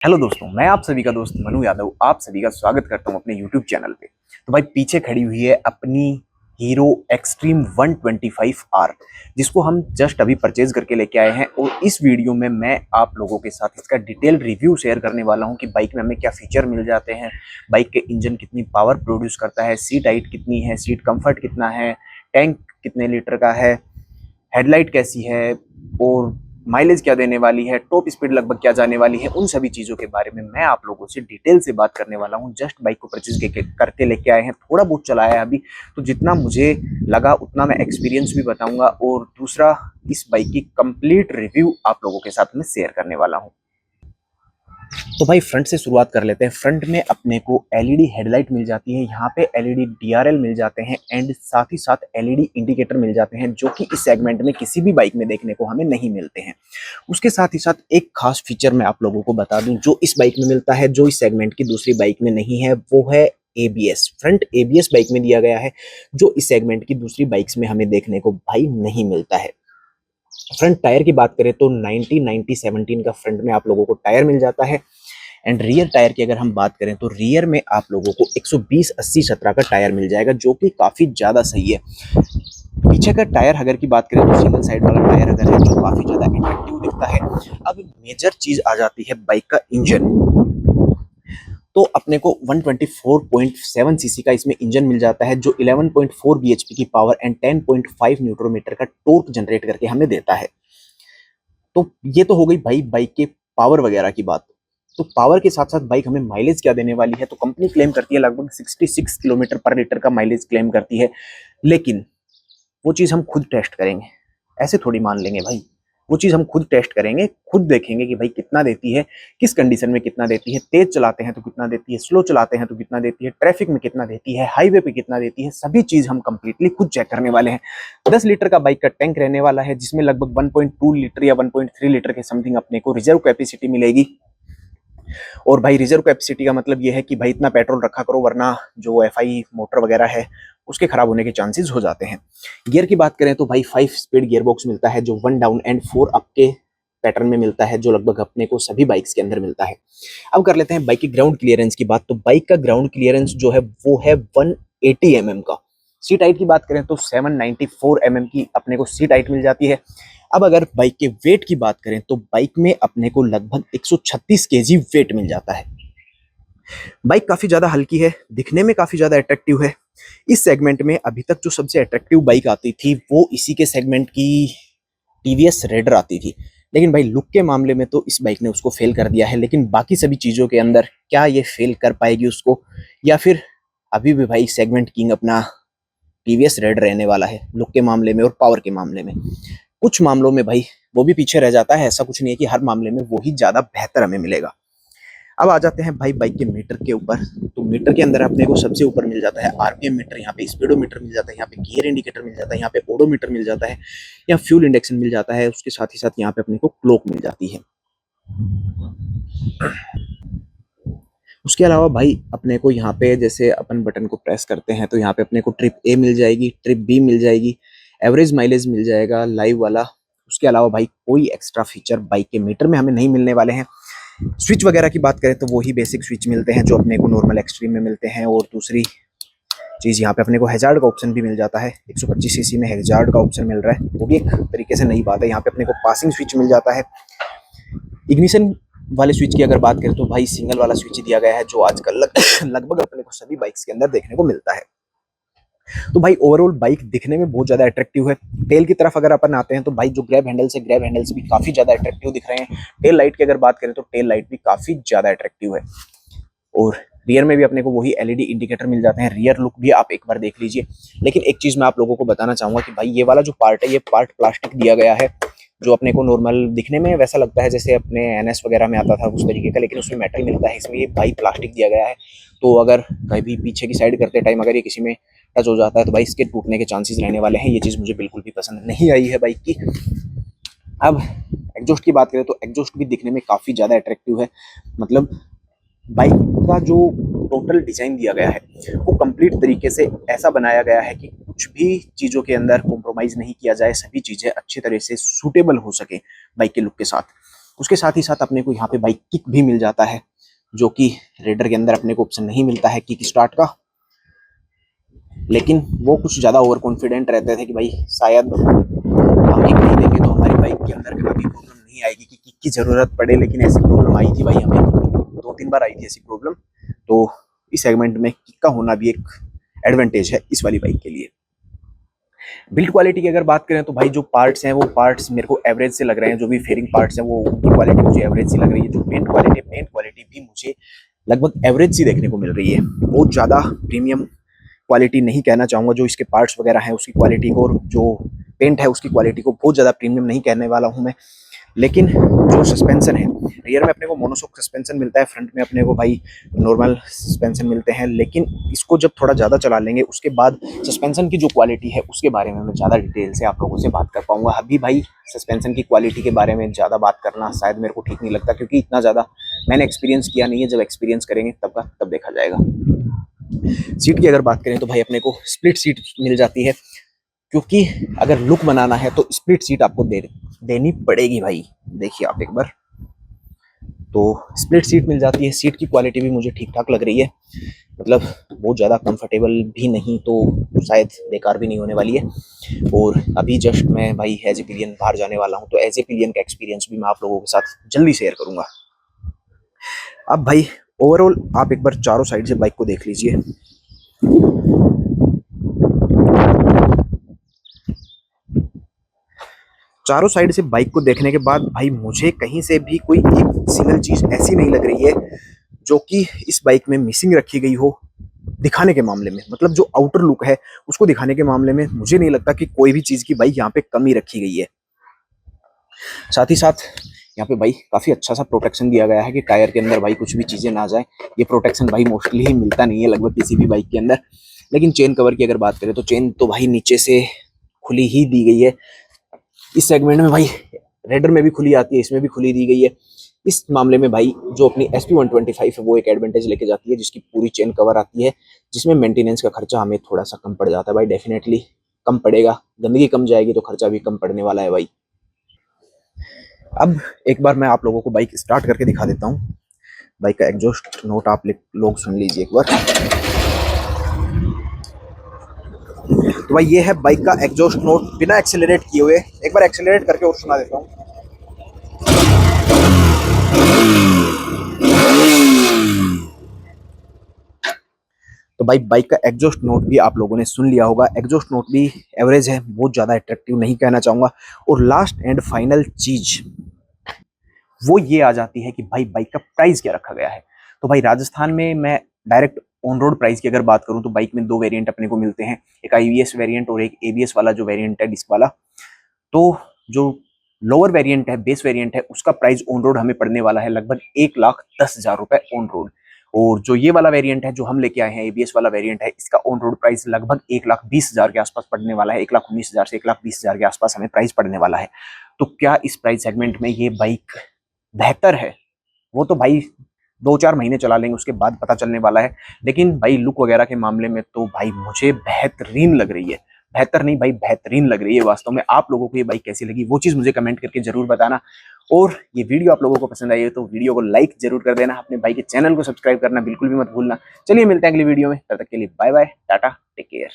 Hello दोस्तों, मैं आप सभी का दोस्त मनु यादव आप सभी का स्वागत करता हूं अपने YouTube चैनल पे। तो भाई पीछे खड़ी हुई है अपनी हीरो एक्सट्रीम 125R, जिसको हम जस्ट अभी परचेज करके लेके आए हैं। और इस वीडियो में मैं आप लोगों के साथ इसका डिटेल रिव्यू शेयर करने वाला हूं कि बाइक में हमें क्या फीचर मिल जाते हैं, बाइक के इंजन कितनी पावर प्रोड्यूस करता है, सीट हाइट कितनी है, सीट कंफर्ट कितना है, टैंक कितने लीटर का है, हेडलाइट कैसी है और माइलेज क्या देने वाली है, टॉप स्पीड लगभग क्या जाने वाली है। उन सभी चीज़ों के बारे में मैं आप लोगों से डिटेल से बात करने वाला हूं। जस्ट बाइक को परचेज करके लेके आए हैं, थोड़ा बहुत चलाया है अभी, तो जितना मुझे लगा उतना मैं एक्सपीरियंस भी बताऊंगा और दूसरा इस बाइक की कंप्लीट रिव्यू आप लोगों के साथ में शेयर करने वाला हूं। तो भाई फ्रंट से शुरुआत कर लेते हैं। फ्रंट में अपने को एलईडी हेडलाइट मिल जाती है, यहाँ पे एलईडी डीआरएल मिल जाते हैं एंड साथ ही साथ एलईडी इंडिकेटर मिल जाते हैं, जो कि इस सेगमेंट में किसी भी बाइक में देखने को हमें नहीं मिलते हैं। उसके साथ ही साथ एक खास फीचर मैं आप लोगों को बता दूं जो इस बाइक में मिलता है, जो इस सेगमेंट की दूसरी बाइक में नहीं है, वो है एबीएस। फ्रंट एबीएस बाइक में दिया गया है, जो इस सेगमेंट की दूसरी बाइक्स में हमें देखने को भाई नहीं मिलता है। फ्रंट टायर की बात करें तो 90-90-17 का फ्रंट में आप लोगों को टायर मिल जाता है एंड रियर टायर की अगर हम बात करें तो रियर में आप लोगों को 120-80-17 का टायर मिल जाएगा, जो कि काफी ज्यादा सही है। पीछे का टायर अगर की बात करें तो सिंगल साइड वाला टायर अगर है, जो काफी ज्यादा अट्रैक्टिव दिखता है। अब मेजर चीज आ जाती है बाइक का इंजन। तो अपने को 124.7 सीसी का इसमें इंजन मिल जाता है, जो 11.4 bhp की पावर एंड 10.5 न्यूटन मीटर का टॉर्क जनरेट करके हमें देता है। तो ये तो हो गई भाई बाइक के पावर वगैरह की बात। तो पावर के साथ साथ बाइक हमें माइलेज क्या देने वाली है, तो कंपनी क्लेम करती है लगभग 66 किलोमीटर पर लीटर का माइलेज क्लेम करती है। लेकिन वो चीज़ हम खुद टेस्ट करेंगे, ऐसे थोड़ी मान लेंगे भाई। वो चीज़ हम खुद टेस्ट करेंगे, खुद देखेंगे कि भाई कितना देती है, किस कंडीशन में कितना देती है, तेज चलाते हैं तो कितना देती है, स्लो चलाते हैं तो कितना देती है, ट्रैफिक में कितना देती है, हाईवे पे कितना देती है, सभी चीज़ हम कंप्लीटली खुद चेक करने वाले हैं। 10 लीटर का बाइक का टैंक रहने वाला है, जिसमें लगभग 1.2 लीटर या 1.3 लीटर के समथिंग अपने को रिजर्व कैपेसिटी मिलेगी। और भाई रिजर्व कैपेसिटी का मतलब ये है कि भाई इतना पेट्रोल रखा करो, वरना जो एफआई मोटर वगैरह है उसके खराब होने के चांसेस हो जाते हैं। गियर की बात करें तो भाई 5 स्पीड गियर बॉक्स मिलता है, जो 1 डाउन एंड 4 अप के पैटर्न में मिलता है, जो लगभग अपने को सभी बाइक्स के अंदर मिलता है। अब कर लेते हैं बाइक की ग्राउंड क्लियरेंस की बात। तो बाइक का ग्राउंड क्लियरेंस जो है वो है 180 mm का। सीट हाइट की बात करें तो 794 mm की अपने को सीट हाइट मिल जाती है। अब अगर बाइक के वेट की बात करें तो बाइक में अपने को लगभग 136 केजी वेट मिल जाता है। बाइक काफी ज्यादा हल्की है, दिखने में काफी ज्यादा अट्रैक्टिव है। इस सेगमेंट में अभी तक जो सबसे अट्रैक्टिव बाइक आती थी वो इसी के सेगमेंट की टीवीएस रेडर आती थी, लेकिन भाई लुक के मामले में तो इस बाइक ने उसको फेल कर दिया है। लेकिन बाकी सभी चीजों के अंदर क्या ये फेल कर पाएगी उसको, या फिर अभी भी भाई सेगमेंट किंग अपना टीवीएस रेड रहने वाला है लुक के मामले में और पावर के मामले में। कुछ मामलों में भाई वो भी पीछे रह जाता है, ऐसा कुछ नहीं है कि हर मामले में वो ही ज्यादा बेहतर हमें मिलेगा। अब आ जाते हैं भाई बाइक के मीटर के ऊपर। तो मीटर के अंदर अपने को सबसे ऊपर मिल जाता है आरपीएम मीटर, यहाँ पे स्पीडोमीटर मिल जाता है, यहाँ पे गियर इंडिकेटर मिल जाता है, यहाँ पे ओडोमीटर मिल जाता है, यहाँ फ्यूल इंडेक्शन मिल जाता है। उसके साथ ही साथ यहाँ पे अपने को क्लॉक मिल जाती है। उसके अलावा भाई अपने को यहाँ पे जैसे अपन बटन को प्रेस करते हैं तो यहाँ पे अपने को ट्रिप ए मिल जाएगी, ट्रिप बी मिल जाएगी, एवरेज माइलेज मिल जाएगा लाइव वाला। उसके अलावा भाई कोई एक्स्ट्रा फीचर बाइक के मीटर में हमें नहीं मिलने वाले हैं। स्विच वगैरह की बात करें तो वही बेसिक स्विच मिलते हैं जो अपने को नॉर्मल एक्सट्रीम में मिलते हैं। और दूसरी चीज़ यहाँ पे अपने को हैजार्ड का ऑप्शन भी मिल जाता है, 125 सीसी में हैजार्ड का ऑप्शन मिल रहा है, वो भी एक तरीके से नई बात है। यहाँ पे अपने को पासिंग स्विच मिल जाता है। इग्निशन वाले स्विच की अगर बात करें तो भाई सिंगल वाला स्विच दिया गया है, जो आजकल लगभग अपने को सभी बाइक्स के अंदर देखने को मिलता है। तो भाई ओवरऑल बाइक दिखने में बहुत ज्यादा अट्रैक्टिव है। टेल की तरफ अगर अपन आते हैं तो भाई जो ग्रैब हैंडल्स भी काफी ज्यादा अट्रैक्टिव दिख रहे हैं। टेल लाइट की अगर बात करें तो टेल लाइट भी काफी ज्यादा अट्रैक्टिव है। और रियर में भी अपने को वही एलईडी इंडिकेटर मिल जाते हैं। रियर लुक भी आप एक बार देख लीजिए। लेकिन एक चीज मैं आप लोगों को बताना चाहूंगा कि भाई ये वाला जो पार्ट है, ये पार्ट प्लास्टिक दिया गया है, जो अपने को नॉर्मल दिखने में वैसा लगता है जैसे अपने एनएस वगैरह में आता था उस तरीके का, लेकिन उसमें मेटल मिलता है। इसमें ये भाई प्लास्टिक दिया गया है, तो अगर कभी पीछे की साइड करते टाइम अगर ये किसी में टच हो जाता है तो भाई इसके टूटने के चांसेस रहने वाले हैं। ये चीज़ मुझे बिल्कुल भी पसंद नहीं आई है बाइक की। अब एग्जॉस्ट की बात करें तो एग्जॉस्ट भी दिखने में काफ़ी ज़्यादा अट्रैक्टिव है। मतलब बाइक का जो टोटल डिजाइन दिया गया है वो कंप्लीट तरीके से ऐसा बनाया गया है कि कुछ भी चीज़ों के अंदर कॉम्प्रोमाइज़ नहीं किया जाए, सभी चीज़ें अच्छी तरह से सूटेबल हो सके बाइक के लुक के साथ। उसके साथ ही साथ अपने को यहाँ पे भाई किक भी मिल जाता है, जो कि रेडर के अंदर अपने को ऑप्शन नहीं मिलता है किक स्टार्ट का। लेकिन वो कुछ ज़्यादा ओवर कॉन्फिडेंट रहते थे कि भाई शायद हम किक नहीं देंगे तो हमारी बाइक के अंदर कभी प्रॉब्लम नहीं आएगी कि किक की ज़रूरत पड़े। लेकिन ऐसी प्रॉब्लम आई थी भाई, हमें 2-3 बार आई थी ऐसी प्रॉब्लम। तो इस सेगमेंट में किक का होना भी एक एडवांटेज है इस वाली बाइक के लिए। बिल्ड क्वालिटी की अगर बात करें तो भाई जो पार्ट्स हैं वो पार्ट्स मेरे को एवरेज से लग रहे हैं। जो भी फेयरिंग पार्ट्स हैं वो उनकी क्वालिटी मुझे एवरेज सी लग रही है। जो पेंट क्वालिटी भी मुझे लगभग एवरेज सी देखने को मिल रही है। बहुत ज़्यादा प्रीमियम क्वालिटी नहीं कहना चाहूँगा जो इसके पार्ट्स वगैरह हैं उसकी क्वालिटी को, और जो पेंट है उसकी क्वालिटी को बहुत ज़्यादा प्रीमियम नहीं कहने वाला हूँ मैं। लेकिन जो सस्पेंशन है, रियर में अपने को मोनोशॉक सस्पेंशन मिलता है, फ्रंट में अपने को भाई नॉर्मल सस्पेंशन मिलते हैं। लेकिन इसको जब थोड़ा ज़्यादा चला लेंगे उसके बाद सस्पेंशन की जो क्वालिटी है उसके बारे में मैं ज़्यादा डिटेल से आप लोगों से बात कर पाऊंगा। अभी भाई सस्पेंशन की क्वालिटी के बारे में ज़्यादा बात करना शायद मेरे को ठीक नहीं लगता, क्योंकि इतना ज़्यादा मैंने एक्सपीरियंस किया नहीं है। जब एक्सपीरियंस करेंगे तब का तब देखा जाएगा। सीट की अगर बात करें तो भाई अपने को स्प्लिट सीट मिल जाती है, क्योंकि अगर लुक बनाना है तो स्प्लिट सीट आपको देनी पड़ेगी भाई। देखिए आप एक बार, तो स्प्लिट सीट मिल जाती है। सीट की क्वालिटी भी मुझे ठीक ठाक लग रही है, मतलब बहुत ज़्यादा कंफर्टेबल भी नहीं तो शायद बेकार भी नहीं होने वाली है। और अभी जस्ट मैं भाई एज ए पिलियन बाहर जाने वाला हूँ, तो एज ए पिलियन का एक्सपीरियंस भी मैं आप लोगों के साथ जल्दी शेयर करूँगा। अब भाई ओवरऑल आप एक बार चारों साइड से बाइक को देख लीजिए। चारों साइड से बाइक को देखने के बाद भाई मुझे कहीं से भी कोई एक सिंगल चीज ऐसी नहीं लग रही है जो कि इस बाइक में मिसिंग रखी गई हो दिखाने के मामले में। मतलब जो आउटर लुक है उसको दिखाने के मामले में मुझे नहीं लगता कि कोई भी चीज की भाई यहाँ पे कमी रखी गई है। साथ ही साथ यहाँ पे भाई काफी अच्छा सा प्रोटेक्शन दिया गया है कि टायर के अंदर भाई कुछ भी चीजें ना जाए। ये प्रोटेक्शन भाई मोस्टली ही मिलता नहीं है लगभग किसी भी बाइक के अंदर। लेकिन चेन कवर की अगर बात करें तो चेन तो भाई नीचे से खुली ही दी गई है। इस सेगमेंट में भाई रेडर में भी खुली आती है, इसमें भी खुली दी गई है। इस मामले में भाई जो अपनी SP125 है वो एक एडवांटेज लेके जाती है, जिसकी पूरी चेन कवर आती है, जिसमें मेंटेनेंस का खर्चा हमें थोड़ा सा कम पड़ जाता है भाई। डेफिनेटली कम पड़ेगा, गंदगी कम जाएगी तो खर्चा भी कम पड़ने वाला है भाई। अब एक बार मैं आप लोगों को बाइक स्टार्ट करके दिखा देता हूँ। बाइक का एग्जॉस्ट नोट आप लोग सुन लीजिए एक बार। तो भाई ये है बाइक का एग्जॉस्ट नोट बिना एक्सेलरेट किए हुए। एक बार एक्सेलरेट करके और सुना देता हूँ। तो भाई बाइक का एग्जॉस्ट नोट भी आप लोगों ने सुन लिया होगा। एग्जॉस्ट नोट भी एवरेज है, बहुत ज़्यादा अट्रैक्टिव नहीं कहना चाहूँगा। और लास्ट एंड फाइनल चीज वो ये आ जाती है कि भाई बाइक का प्राइस क्या रखा गया है। तो भाई राजस्थान में मैं डायरेक्ट ऑन रोड प्राइस की अगर बात करूं तो बाइक में 2 वेरिएंट अपने को मिलते हैं, एक IBS वेरिएंट और एक ABS वाला जो वेरिएंट है डिस्क वाला। तो जो लोअर वेरिएंट है, बेस वेरिएंट है, उसका प्राइस ऑन रोड हमें पड़ने वाला है लगभग 1,10,000 रुपए ऑन रोड। और जो ये वाला वेरिएंट है जो हम लेके आए हैं, ABS वाला वेरिएंट है, इसका ऑन रोड प्राइस लगभग 1,20,000 के आसपास पड़ने वाला है। 1,19,000 से 1,20,000 के आसपास हमें प्राइस पड़ने वाला है। तो क्या इस प्राइस सेगमेंट में ये बाइक बेहतर है? वो तो भाई 2-4 महीने चला लेंगे उसके बाद पता चलने वाला है। लेकिन भाई लुक वगैरह के मामले में तो भाई मुझे बेहतरीन लग रही है। बेहतर नहीं भाई, बेहतरीन लग रही है वास्तव में। आप लोगों को ये बाइक कैसी लगी वो चीज़ मुझे कमेंट करके जरूर बताना। और ये वीडियो आप लोगों को पसंद आई है तो वीडियो को लाइक जरूर कर देना। अपने भाई के चैनल को सब्सक्राइब करना बिल्कुल भी मत भूलना। चलिए मिलते हैं अगली वीडियो में, तब तक के लिए bye bye, tata, take care.